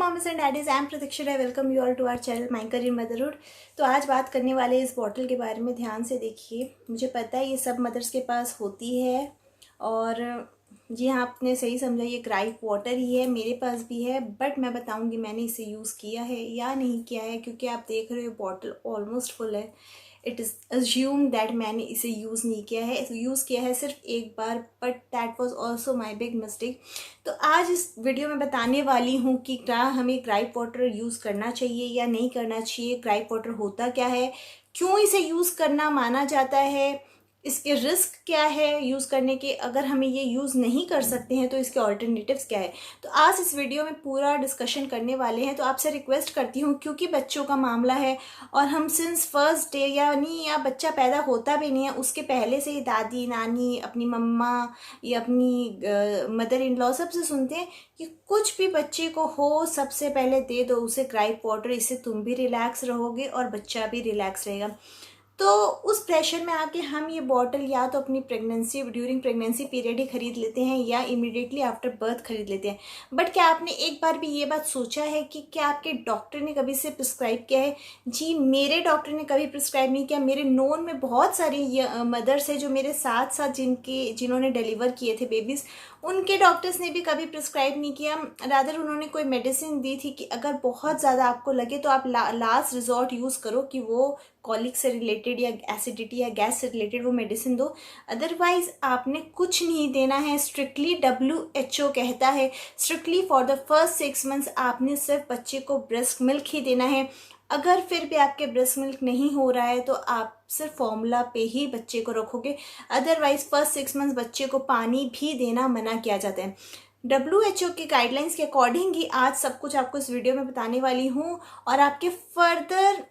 Moms and daddies, I am Pratiksha. I welcome you all to our channel my career motherhood. तो आज बात करने वाले इस बॉटल के बारे में। ध्यान से देखिए, मुझे पता है ये सब मदर्स के पास होती है और जी हाँ, आपने सही समझा, ये ग्राइप वाटर ही है, मेरे पास भी है। बट मैं बताऊंगी मैंने इसे यूज़ किया है या नहीं किया है, क्योंकि आप देख रहे हो बॉटल ऑलमोस्ट फुल है। इट इज़ अज्यूम दैट मैंने इसे यूज़ नहीं किया है, यूज़ किया है सिर्फ एक बार, but that was also my big mistake. तो आज इस वीडियो में बताने वाली हूँ कि क्या हमें ग्राइप वाटर यूज़ करना चाहिए या नहीं करना चाहिए, ग्राइप वाटर होता क्या है, क्यों इसे यूज़ करना माना जाता है, इसके रिस्क क्या है यूज़ करने के, अगर हमें ये यूज़ नहीं कर सकते हैं तो इसके ऑल्टरनेटिव्स क्या है। तो आज इस वीडियो में पूरा डिस्कशन करने वाले हैं। तो आपसे रिक्वेस्ट करती हूँ, क्योंकि बच्चों का मामला है और हम सिंस फर्स्ट डे यानी या बच्चा पैदा होता भी नहीं है उसके पहले से ही दादी नानी, अपनी मम्मा या अपनी मदर इन लॉ सबसे सुनते हैं कि कुछ भी बच्चे को हो सबसे पहले दे दो उसे ग्राइप वाटर, इससे तुम भी रिलैक्स रहोगे और बच्चा भी रिलैक्स रहेगा। तो उस प्रेशर में आके हम ये बॉटल या तो अपनी प्रेगनेंसी ड्यूरिंग प्रेगनेंसी पीरियड ही खरीद लेते हैं या इमिडिएटली आफ्टर बर्थ खरीद लेते हैं। बट क्या आपने एक बार भी ये बात सोचा है कि क्या आपके डॉक्टर ने कभी से प्रिस्क्राइब किया है? जी, मेरे डॉक्टर ने कभी प्रिस्क्राइब नहीं किया। मेरे नोन में बहुत सारी मदर्स है जो मेरे साथ साथ जिन्होंने डिलीवर किए थे बेबीज़, उनके डॉक्टर्स ने भी कभी प्रिस्क्राइब नहीं किया। रादर उन्होंने कोई मेडिसिन दी थी कि अगर बहुत ज़्यादा आपको लगे तो आप लास्ट रिजॉर्ट यूज़ करो, कि वो कॉलिक से रिलेटेड या एसिडिटी या गैस से रिलेटेड वो मेडिसिन दो। अदरवाइज आपने कुछ नहीं देना है। स्ट्रिक्टली WHO कहता है strictly for the first 6 months आपने सिर्फ बच्चे को ब्रेस्ट मिल्क ही देना है। अगर फिर भी आपके ब्रेस्ट मिल्क नहीं हो रहा है तो आप सिर्फ फॉर्मूला पे ही बच्चे को रखोगे। अदरवाइज फर्स्ट 6 मंथ्स बच्चे को पानी भी देना मना किया जाता है। WHO के गाइडलाइंस के अकॉर्डिंग ही आज सब कुछ आपको इस वीडियो में बताने वाली हूँ। और आपके फर्दर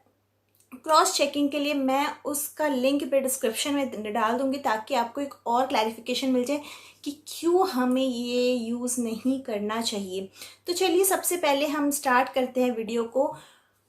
क्रॉस चेकिंग के लिए मैं उसका लिंक पे डिस्क्रिप्शन में डाल दूंगी, ताकि आपको एक और क्लैरिफिकेशन मिल जाए कि क्यों हमें ये यूज़ नहीं करना चाहिए। तो चलिए सबसे पहले हम स्टार्ट करते हैं वीडियो को।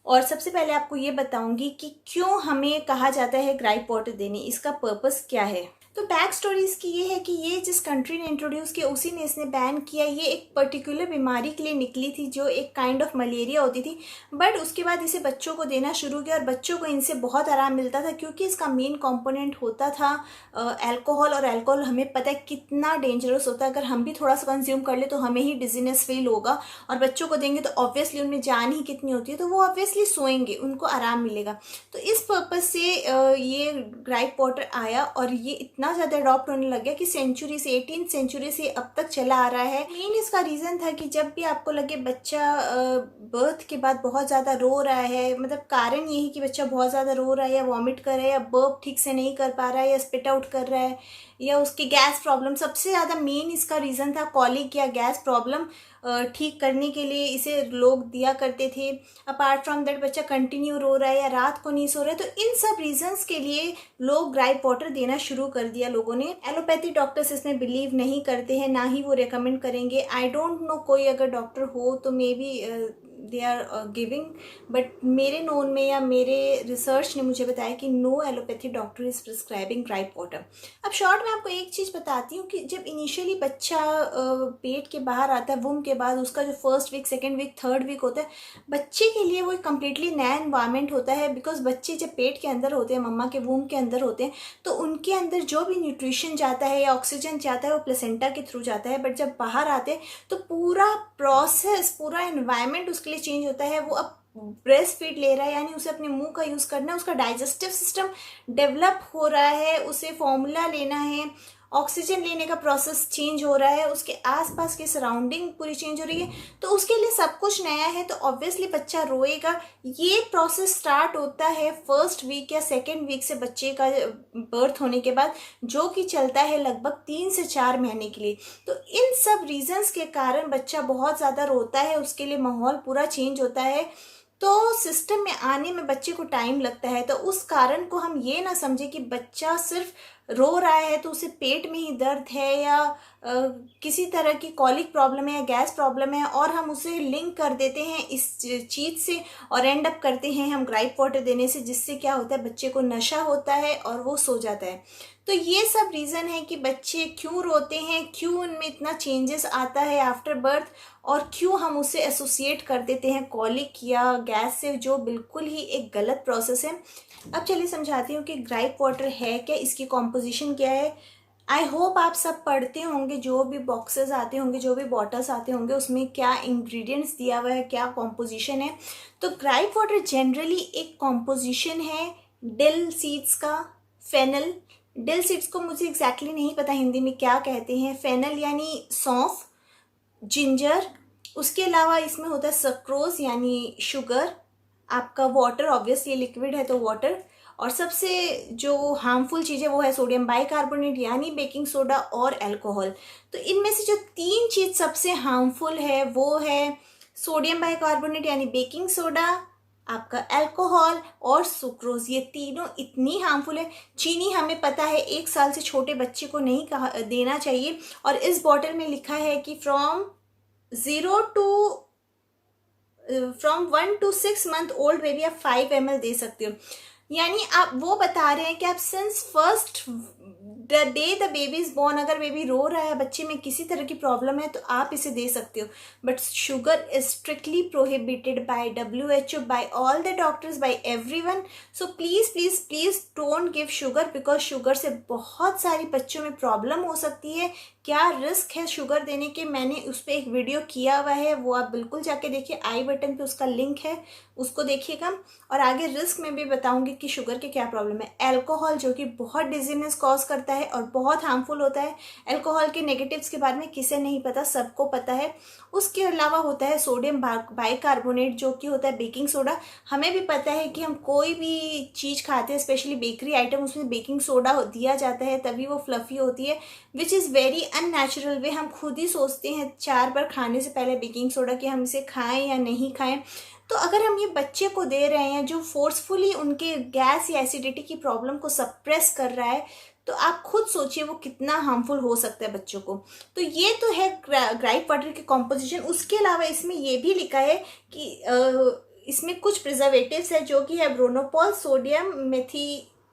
और सबसे पहले आपको ये बताऊंगी कि क्यों हमें कहा जाता है ग्राइप वाटर देने, इसका पर्पस क्या है। तो बैक स्टोरी इसकी ये है कि ये जिस कंट्री ने इंट्रोड्यूस किया उसी ने इसने बैन किया। ये एक पर्टिकुलर बीमारी के लिए निकली थी जो एक काइंड ऑफ मलेरिया होती थी। बट उसके बाद इसे बच्चों को देना शुरू किया और बच्चों को इनसे बहुत आराम मिलता था, क्योंकि इसका मेन कंपोनेंट होता था अल्कोहल। और अल्कोहल हमें पता है कितना डेंजरस होता है। अगर हम भी थोड़ा सा कंज्यूम कर ले तो हमें ही डिजीनेस फील होगा, और बच्चों को देंगे तो ऑब्वियसली उनमें जान ही कितनी होती है, तो वो ऑब्वियसली सोएंगे, उनको आराम मिलेगा। तो इस पर्पज से ये ग्राइप वाटर आया और ये इतना ज़्यादा अडॉप्ट होने लग गया कि सेंचुरी से 18th सेंचुरी से अब तक चला आ रहा है। मेन इसका रीज़न था कि जब भी आपको लगे बच्चा बर्थ के बाद बहुत ज़्यादा रो रहा है, मतलब कारण यही कि बच्चा बहुत ज़्यादा रो रहा है या वॉमिट कर रहा है या बर्प ठीक से नहीं कर पा रहा है या स्पिट आउट कर रहा है या उसकी गैस प्रॉब्लम, सबसे ज़्यादा मेन इसका रीज़न था कॉलिक या गैस प्रॉब्लम। ठीक करने के लिए इसे लोग दिया करते थे। अपार्ट फ्रॉम दैट बच्चा कंटिन्यू रो रहा है या रात को नहीं सो रहा है, तो इन सब रीजंस के लिए लोग ग्राइप वाटर देना शुरू कर दिया लोगों ने। एलोपैथी डॉक्टर्स इसमें बिलीव नहीं करते हैं, ना ही वो रेकमेंड करेंगे। आई डोंट नो कोई अगर डॉक्टर हो तो may be they are giving, but मेरे नोन में या मेरे रिसर्च ने मुझे बताया कि no allopathy doctor is prescribing gripe water. अब शॉर्ट में आपको एक चीज़ बताती हूँ कि जब इनिशियली बच्चा पेट के बाहर आता है, वुम के बाद उसका जो first week, second week, third week होता है, बच्चे के लिए वो एक कम्प्लीटली नया एनवायरनमेंट होता है। बिकॉज बच्चे जब पेट के अंदर होते हैं, मम्मा के वूम के अंदर होते हैं, तो उनके अंदर जो भी न्यूट्रिशन जाता है या ऑक्सीजन जाता है वो प्लेसेंटा के थ्रू जाता है। बट जब बाहर आते हैं तो पूरा प्रोसेस, पूरा एनवायरनमेंट उसके लिए चेंज होता है। वो अब ब्रेस्ट फीड ले रहा है, यानी उसे अपने मुंह का यूज़ करना है, उसका डाइजेस्टिव सिस्टम डेवलप हो रहा है, उसे फॉर्मूला लेना है, ऑक्सीजन लेने का प्रोसेस चेंज हो रहा है, उसके आसपास की सराउंडिंग पूरी चेंज हो रही है, तो उसके लिए सब कुछ नया है। तो ऑब्वियसली बच्चा रोएगा। ये प्रोसेस स्टार्ट होता है फर्स्ट वीक या सेकेंड वीक से बच्चे का बर्थ होने के बाद, जो कि चलता है लगभग 3 से 4 महीने के लिए। तो इन सब रीजंस के कारण बच्चा बहुत ज़्यादा रोता है, उसके लिए माहौल पूरा चेंज होता है, तो सिस्टम में आने में बच्चे को टाइम लगता है। तो उस कारण को हम ये ना समझे कि बच्चा सिर्फ रो रहा है तो उसे पेट में ही दर्द है या किसी तरह की कॉलिक प्रॉब्लम है या गैस प्रॉब्लम है और हम उसे लिंक कर देते हैं इस चीज़ से और एंड अप करते हैं हम ग्राइप वाटर देने से, जिससे क्या होता है बच्चे को नशा होता है और वो सो जाता है। तो ये सब रीज़न है कि बच्चे क्यों रोते हैं, क्यों उनमें इतना चेंजेस आता है आफ्टर बर्थ और क्यों हम उसे एसोसिएट कर देते हैं कॉलिक या गैस से, जो बिल्कुल ही एक गलत प्रोसेस है। अब चलिए समझाती हूँ कि ग्राइप वाटर है क्या, इसकी कॉम्पोजिशन क्या है। आई होप आप सब पढ़ते होंगे, जो भी बॉक्सेस आते होंगे, जो भी बॉटल्स आते होंगे, उसमें क्या इंग्रेडिएंट्स दिया हुआ है, क्या कॉम्पोजिशन है। तो ग्राइप वाटर जनरली एक कॉम्पोजिशन है डिल सीड्स का, फेनल। डिल सीड्स को मुझे एग्जैक्टली नहीं पता हिंदी में क्या कहते हैं। फेनल यानी सौंफ, जिंजर, उसके अलावा इसमें होता है सक्रोज यानी शुगर, आपका वाटर, ऑब्वियस ये लिक्विड है तो वाटर, और सबसे जो हार्मफुल चीज़ है वो है सोडियम बाइकार्बोनेट यानी बेकिंग सोडा और अल्कोहल। तो इनमें से जो तीन चीज़ सबसे हार्मफुल है वो है सोडियम बाइकार्बोनेट यानी बेकिंग सोडा, आपका अल्कोहल और सुक्रोज। ये तीनों इतनी हार्मफुल है। चीनी हमें पता है 1 साल से छोटे बच्चे को नहीं देना चाहिए, और इस बॉटल में लिखा है कि from 1 to 6 month old baby आप 5 ml दे सकते हो। यानी आप वो बता रहे हैं कि आप since first the day the baby is born, अगर बेबी रो रहा है, बच्चे में किसी तरह की प्रॉब्लम है तो आप इसे दे सकते हो। But sugar is strictly prohibited by WHO, by all the doctors, by everyone. So please please please don't give sugar, because sugar से बहुत सारी बच्चों में प्रॉब्लम हो सकती है। क्या रिस्क है शुगर देने के, मैंने उस पर एक वीडियो किया हुआ है, वो आप बिल्कुल जाके देखिए, आई बटन पे उसका लिंक है, उसको देखिएगा। और आगे रिस्क में भी बताऊंगी कि शुगर के क्या प्रॉब्लम है। अल्कोहल जो कि बहुत डिजीनेस कॉज करता है और बहुत हार्मफुल होता है। अल्कोहल के नेगेटिव्स के बारे में किसे नहीं पता, सबको पता है। उसके अलावा होता है सोडियम बाइकार्बोनेट जो कि होता है बेकिंग सोडा। हमें भी पता है कि हम कोई भी चीज़ खाते हैं, स्पेशली बेकरी आइटम, उसमें बेकिंग सोडा दिया जाता है तभी वो फ्लफ़ी होती है, विच इज़ वेरी अननेचुरल वे। हम खुद ही सोचते हैं 4 बार खाने से पहले बेकिंग सोडा कि हम इसे खाएं या नहीं खाएं। तो अगर हम ये बच्चे को दे रहे हैं जो फोर्सफुली उनके गैस या एसिडिटी की प्रॉब्लम को सप्रेस कर रहा है, तो आप खुद सोचिए वो कितना हार्मफुल हो सकता है बच्चों को। तो ये तो है ग्राइप वाटर की कॉम्पोजिशन। उसके अलावा इसमें ये भी लिखा है कि इसमें कुछ प्रिजर्वेटिव्स है जो कि है bronopol, sodium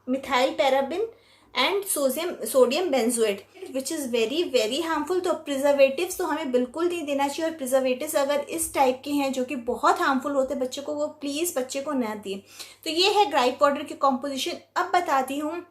methyl paraben and sodium benzoate, which is very very harmful. तो प्रिजर्वेटिव्स तो हमें बिल्कुल नहीं देना चाहिए, और प्रिजर्वेटिव्स अगर इस टाइप के हैं जो कि बहुत हार्मफुल होते हैं बच्चे को, वो प्लीज़ बच्चे को ना दिए। तो ये है ग्राइप वाटर की कॉम्पोजिशन। अब बताती हूँ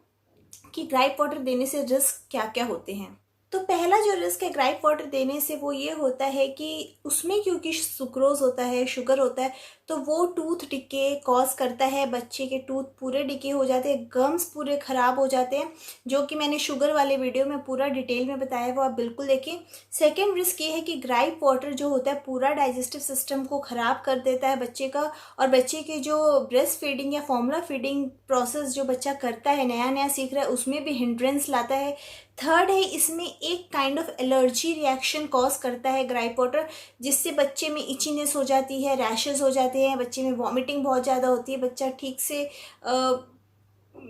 कि ग्राइप वाटर देने से रिस्क क्या क्या होते हैं। तो पहला जो रिस्क है ग्राइप वाटर देने से वो ये होता है कि उसमें क्योंकि सुक्रोज होता है, शुगर होता है, तो वो टूथ डिके कॉज करता है। बच्चे के टूथ पूरे डिके हो जाते हैं, गम्स पूरे ख़राब हो जाते हैं, जो कि मैंने शुगर वाले वीडियो में पूरा डिटेल में बताया है, वो आप बिल्कुल देखें। सेकेंड रिस्क ये है कि ग्राइप वाटर जो होता है पूरा डाइजेस्टिव सिस्टम को ख़राब कर देता है बच्चे का, और बच्चे के जो ब्रेस्ट फीडिंग या फॉर्मूला फीडिंग प्रोसेस जो बच्चा करता है, नया नया सीख रहा है, उसमें भी हिंड्रेंस लाता है। थर्ड है, इसमें एक kind of allergy reaction cause करता है ग्राइप वाटर, जिससे बच्चे में इचीनेस हो जाती है, रैशेस हो जाते हैं, बच्चे में वॉमिटिंग बहुत ज़्यादा होती है, बच्चा ठीक से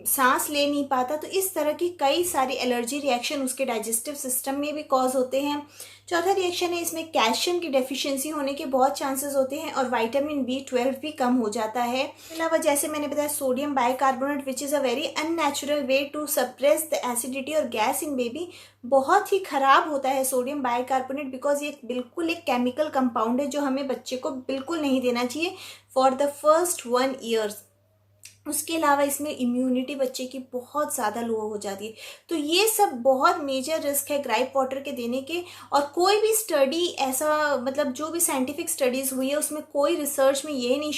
सांस ले नहीं पाता। तो इस तरह की कई सारी एलर्जी रिएक्शन उसके डाइजेस्टिव सिस्टम में भी कॉज होते हैं। चौथा रिएक्शन है, इसमें कैल्शियम की डेफिशिएंसी होने के बहुत चांसेस होते हैं, और विटामिन B12 भी कम हो जाता है। इसके अलावा जैसे मैंने बताया sodium bicarbonate, which is a very unnatural way to suppress the acidity और गैस इन बेबी, बहुत ही ख़राब होता है सोडियम बाइकार्बोनेट, बिकॉज ये बिल्कुल एक केमिकल कंपाउंड है जो हमें बच्चे को बिल्कुल नहीं देना चाहिए फॉर द फर्स्ट 1 ईयर। उसके अलावा इसमें इम्यूनिटी बच्चे की बहुत ज़्यादा लो हो जाती है। तो ये सब बहुत मेजर रिस्क है ग्राइप वाटर के देने के। और कोई भी स्टडी ऐसा, मतलब जो भी साइंटिफिक स्टडीज़ हुई है उसमें कोई रिसर्च में ये नहीं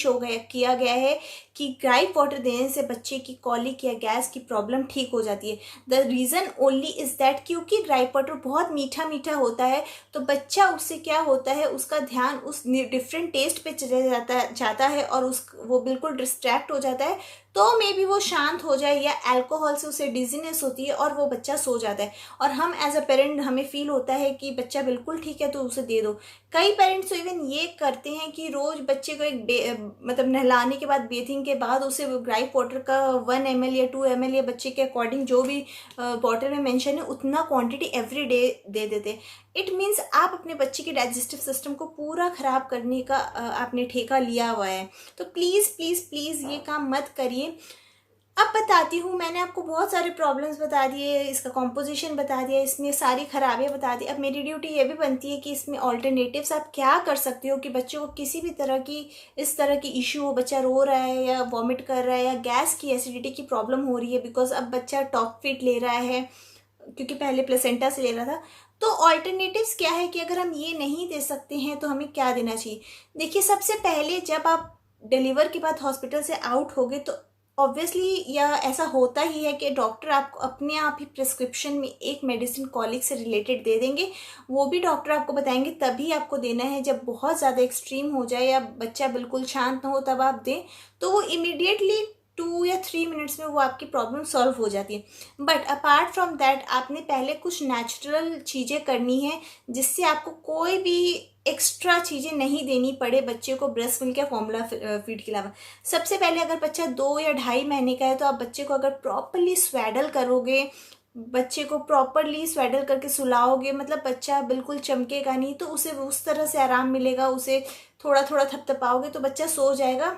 किया गया है कि ग्राइप वाटर देने से बच्चे की कॉलिक या गैस की प्रॉब्लम ठीक हो जाती है। The reason only is that क्योंकि ग्राइप वाटर बहुत मीठा मीठा होता है, तो बच्चा उससे क्या होता है, उसका ध्यान उस डिफरेंट टेस्ट पे चले जाता है और वो बिल्कुल डिस्ट्रैक्ट हो जाता है। तो मे बी वो शांत हो जाए, या अल्कोहल से उसे डिजीनेस होती है और वो बच्चा सो जाता है, और हम एज अ पेरेंट हमें फील होता है कि बच्चा बिल्कुल ठीक है तो उसे दे दो। कई पेरेंट्स तो इवन ये करते हैं कि रोज बच्चे को मतलब नहलाने के बाद, बेथिंग के बाद उसे ग्राइप वाटर का 1 ml या 2 ml, या बच्चे के अकॉर्डिंग जो भी बॉटल में मेंशन है उतना क्वांटिटी एवरी डे दे देते हैं। इट मीन्स आप अपने बच्चे के डाइजेस्टिव सिस्टम को पूरा ख़राब करने का आपने ठेका लिया हुआ है। तो प्लीज़ प्लीज़ प्लीज़ ये काम मत करिए। अब बताती हूँ, मैंने आपको बहुत सारे प्रॉब्लम्स बता दिए, इसका कॉम्पोजिशन बता दिया, इसमें सारी खराबियाँ बता दी। अब मेरी ड्यूटी ये भी बनती है कि इसमें ऑल्टरनेटिव्स आप क्या कर सकते हो कि बच्चों को किसी भी तरह की इस तरह की इशू हो, बच्चा रो रहा है या वॉमिट कर रहा है या गैस की एसिडिटी की प्रॉब्लम हो रही है, बिकॉज अब बच्चा टॉप फीड ले रहा है क्योंकि पहले प्लेसेंटा से ले रहा था। तो ऑल्टरनेटिव्स क्या है कि अगर हम ये नहीं दे सकते हैं तो हमें क्या देना चाहिए। देखिए, सबसे पहले जब आप डिलीवर के बाद हॉस्पिटल से आउट होगे तो ऑब्वियसली या ऐसा होता ही है कि डॉक्टर आपको अपने आप ही प्रिस्क्रिप्शन में एक मेडिसिन कॉलिक से रिलेटेड दे देंगे। वो भी डॉक्टर आपको बताएंगे तभी आपको देना है। जब बहुत ज़्यादा एक्सट्रीम हो जाए या बच्चा बिल्कुल शांत ना हो तब आप दें, तो वो इमीडिएटली 2 या 3 मिनट्स में वो आपकी प्रॉब्लम सॉल्व हो जाती है। बट अपार्ट फ्रॉम दैट आपने पहले कुछ नेचुरल चीज़ें करनी है जिससे आपको कोई भी एक्स्ट्रा चीज़ें नहीं देनी पड़े बच्चे को ब्रेस्ट मिल्क या फॉर्मूला फीड के अलावा। सबसे पहले अगर बच्चा 2 या 2.5 महीने का है तो आप बच्चे को अगर प्रॉपरली स्वेडल करोगे, बच्चे को प्रॉपरली स्वेडल करके सुलाओगे, मतलब बच्चा बिल्कुल चमकेगा नहीं, तो उसे उस तरह से आराम मिलेगा, उसे थोड़ा थोड़ा थपथपाओगे तो बच्चा सो जाएगा,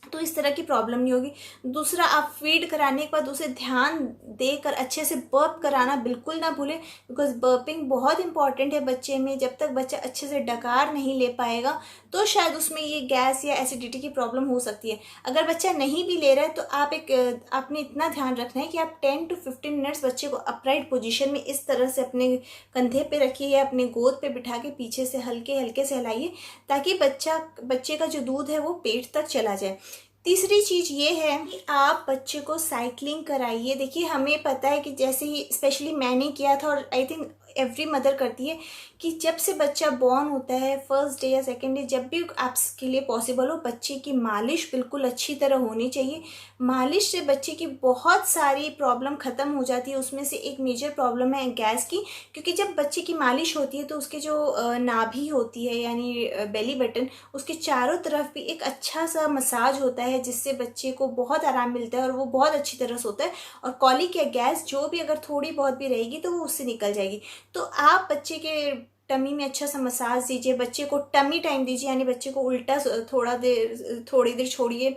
तो इस तरह की प्रॉब्लम नहीं होगी। दूसरा, आप फीड कराने के बाद उसे ध्यान देकर अच्छे से बर्प कराना बिल्कुल ना भूलें, बिकॉज बर्पिंग बहुत इंपॉर्टेंट है बच्चे में। जब तक बच्चा अच्छे से डकार नहीं ले पाएगा तो शायद उसमें ये गैस या एसिडिटी की प्रॉब्लम हो सकती है। अगर बच्चा नहीं भी ले रहा है तो आपने इतना ध्यान रखना है कि आप 10 to 15 मिनट्स बच्चे को अपराइट पोजीशन में इस तरह से अपने कंधे पे रखिए, अपने गोद पे बिठा के पीछे से हल्के हल्के से हिलाइए ताकि बच्चे का जो दूध है वो पेट तक चला जाए। तीसरी चीज़ ये है कि आप बच्चे को साइकिलिंग कराइए। देखिए, हमें पता है कि जैसे ही स्पेशली मैंने किया था और आई थिंक एवरी मदर करती है कि जब से बच्चा बॉर्न होता है, फर्स्ट डे या सेकेंड डे, जब भी आपके लिए पॉसिबल हो, बच्चे की मालिश बिल्कुल अच्छी तरह होनी चाहिए। मालिश से बच्चे की बहुत सारी प्रॉब्लम ख़त्म हो जाती है। उसमें से एक मेजर प्रॉब्लम है गैस की, क्योंकि जब बच्चे की मालिश होती है तो उसके जो नाभि होती है यानी बेली बटन, उसके चारों तरफ भी एक अच्छा सा मसाज होता है जिससे बच्चे को बहुत आराम मिलता है और वो बहुत अच्छी तरह सोता है। और कॉलिक या गैस जो भी अगर थोड़ी बहुत भी रहेगी तो वो उससे निकल जाएगी। तो आप बच्चे के टमी में अच्छा सा मसाज दीजिए, बच्चे को टमी टाइम दीजिए, यानी बच्चे को उल्टा थोड़ी देर छोड़िए।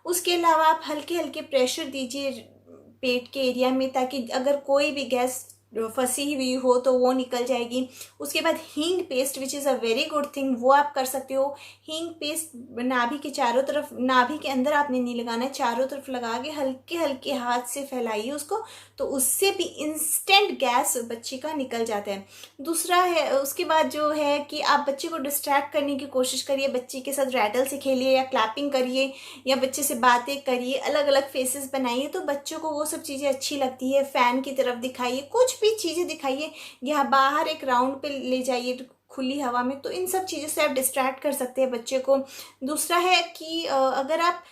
उसके अलावा आप हल्के हल्के प्रेशर दीजिए पेट के एरिया में, ताकि अगर कोई भी गैस फंसी हुई हो तो वो निकल जाएगी। उसके बाद हींग paste which is a very good thing, वो आप कर सकते हो। हींग पेस्ट नाभि के चारों तरफ, नाभि के अंदर आपने नहीं लगाना है, चारों तरफ लगा के हल्के हल्के हाथ से फैलाइए उसको, तो उससे भी इंस्टेंट गैस बच्चे का निकल जाता है। दूसरा है, उसके बाद जो है कि आप बच्चे को डिस्ट्रैक्ट करने की कोशिश करिए, बच्चे के साथ रैटल से खेलिए या क्लैपिंग करिए या बच्चे से बातें करिए, अलग अलग फेसेस बनाइए, तो बच्चों को वो सब चीज़ें अच्छी लगती है। फ़ैन की तरफ दिखाइए, कुछ भी चीज़ें दिखाइए, या बाहर एक राउंड पे ले जाइए खुली हवा में, तो इन सब चीज़ों से आप डिस्ट्रैक्ट कर सकते हैं बच्चे को। दूसरा है कि अगर आप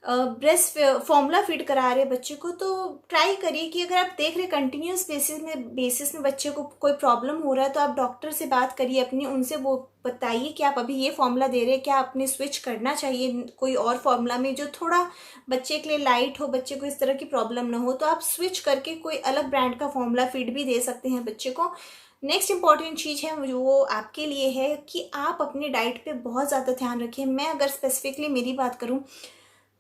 ब्रेस्ट फॉर्मूला फीड करा रहे बच्चे को तो ट्राई करिए कि अगर आप देख रहे कंटिन्यूस बेसिस में बच्चे को कोई प्रॉब्लम हो रहा है तो आप डॉक्टर से बात करिए अपनी, उनसे वो बताइए कि आप अभी ये फॉर्मूला दे रहे हैं, क्या आपने स्विच करना चाहिए कोई और फॉर्मूला में जो थोड़ा बच्चे के लिए लाइट हो, बच्चे को इस तरह की प्रॉब्लम ना हो, तो आप स्विच करके कोई अलग ब्रांड का फॉर्मूला फीड भी दे सकते हैं बच्चे को। नेक्स्ट इंपॉर्टेंट चीज़ है वो आपके लिए है कि आप अपनी डाइट पे बहुत ज़्यादा ध्यान रखें। मैं अगर स्पेसिफिकली मेरी बात करूँ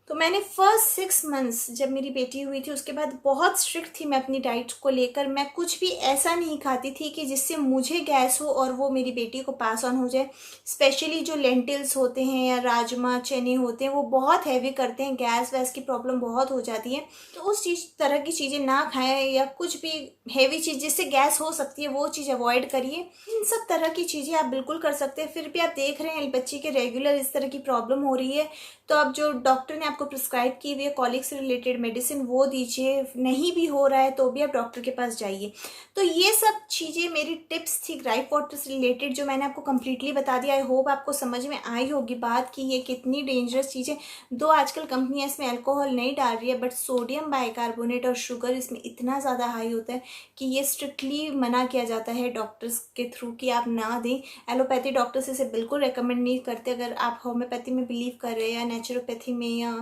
तो मैंने फर्स्ट 6 मंथ्स जब मेरी बेटी हुई थी उसके बाद बहुत स्ट्रिक्ट थी मैं अपनी डाइट को लेकर। मैं कुछ भी ऐसा नहीं खाती थी कि जिससे मुझे गैस हो और वो मेरी बेटी को पास ऑन हो जाए। स्पेशली जो लेंटिल्स होते हैं या राजमा चने होते हैं वो बहुत हैवी करते हैं, गैस वैस की प्रॉब्लम बहुत हो जाती है, तो उस तरह की चीज़ें ना खाएं, या कुछ भी हैवी चीज़ जिससे गैस हो सकती है वो चीज़ अवॉइड करिए। इन सब तरह की चीज़ें आप बिल्कुल कर सकते हैं। फिर भी आप देख रहे हैं बच्चे के रेगुलर इस तरह की प्रॉब्लम हो रही है, तो अब जो डॉक्टर ने आपको प्रिस्क्राइब की हुई है कॉलिक से रिलेटेड मेडिसिन वो दीजिए, नहीं भी हो रहा है तो भी आप डॉक्टर के पास जाइए। तो ये सब चीज़ें मेरी टिप्स थी ग्राइप वाटर से रिलेटेड जो मैंने आपको कम्प्लीटली बता दिया। आई होप आपको समझ में आई होगी बात कि ये कितनी डेंजरस चीज़ है। दो आजकल कंपनियाँ इसमें अल्कोहल नहीं डाल रही है, बट सोडियम बाइकार्बोनेट और शुगर इसमें इतना ज़्यादा हाई होता है कि ये स्ट्रिक्टली मना किया जाता है डॉक्टर्स के थ्रू कि आप ना दें। एलोपैथी डॉक्टर्स इसे बिल्कुल रेकमेंड नहीं करते। अगर आप होम्योपैथी में बिलीव कर रहे हैं या नेचुरोपैथी में या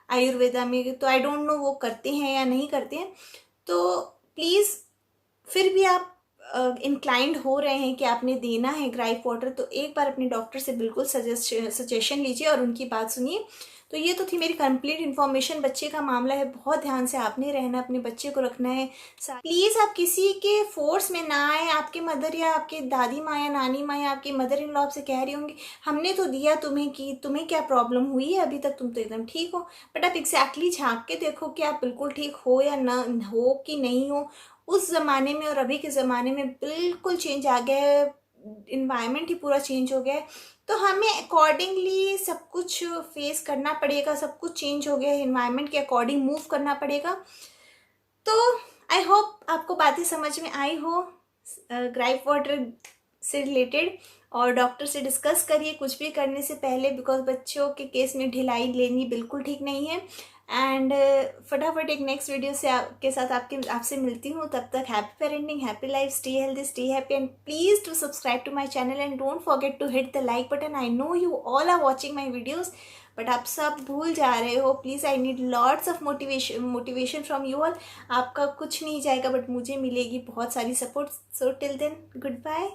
आयुर्वेदा में, तो आई डोंट नो वो करते हैं या नहीं करते हैं। तो प्लीज़ फिर भी आप इंक्लाइंड हो रहे हैं कि आपने देना है ग्राइप वाटर, तो एक बार अपने डॉक्टर से बिल्कुल सजेशन लीजिए और उनकी बात सुनिए। तो ये तो थी मेरी कंप्लीट इन्फॉर्मेशन। बच्चे का मामला है, बहुत ध्यान से आपने रहना, अपने बच्चे को रखना है। प्लीज़ आप किसी के फोर्स में ना आए। आपके मदर या आपके दादी माँ या नानी माँ या आपकी मदर इन लॉ आपसे कह रही होंगी हमने तो दिया तुम्हें, कि तुम्हें क्या प्रॉब्लम हुई है अभी तक, तुम तो एकदम ठीक हो। बट आप एग्जैक्टली झाँक के देखो कि आप बिल्कुल ठीक हो या ना हो कि नहीं हो। उस ज़माने में और अभी के ज़माने में बिल्कुल चेंज आ गया है, इन्वायरमेंट ही पूरा चेंज हो गया है। तो हमें अकॉर्डिंगली सब कुछ फेस करना पड़ेगा। सब कुछ चेंज हो गया है, इन्वायरमेंट के अकॉर्डिंग मूव करना पड़ेगा। तो आई होप आपको बातें समझ में आई हो ग्राइप वाटर से रिलेटेड। और डॉक्टर से डिस्कस करिए कुछ भी करने से पहले, बिकॉज बच्चों के केस में ढिलाई लेनी बिल्कुल ठीक नहीं है। एंड फटाफट एक नेक्स्ट वीडियो से के साथ आपसे मिलती हूँ। तब तक happy parenting, happy life, stay healthy, stay happy, and please to subscribe to my channel and don't forget to hit the like button. I know you all are watching my videos, but आप सब भूल जा रहे हो। Please I need lots of motivation from you all. आपका कुछ नहीं जाएगा बट मुझे मिलेगी बहुत सारी support. So till then, good bye.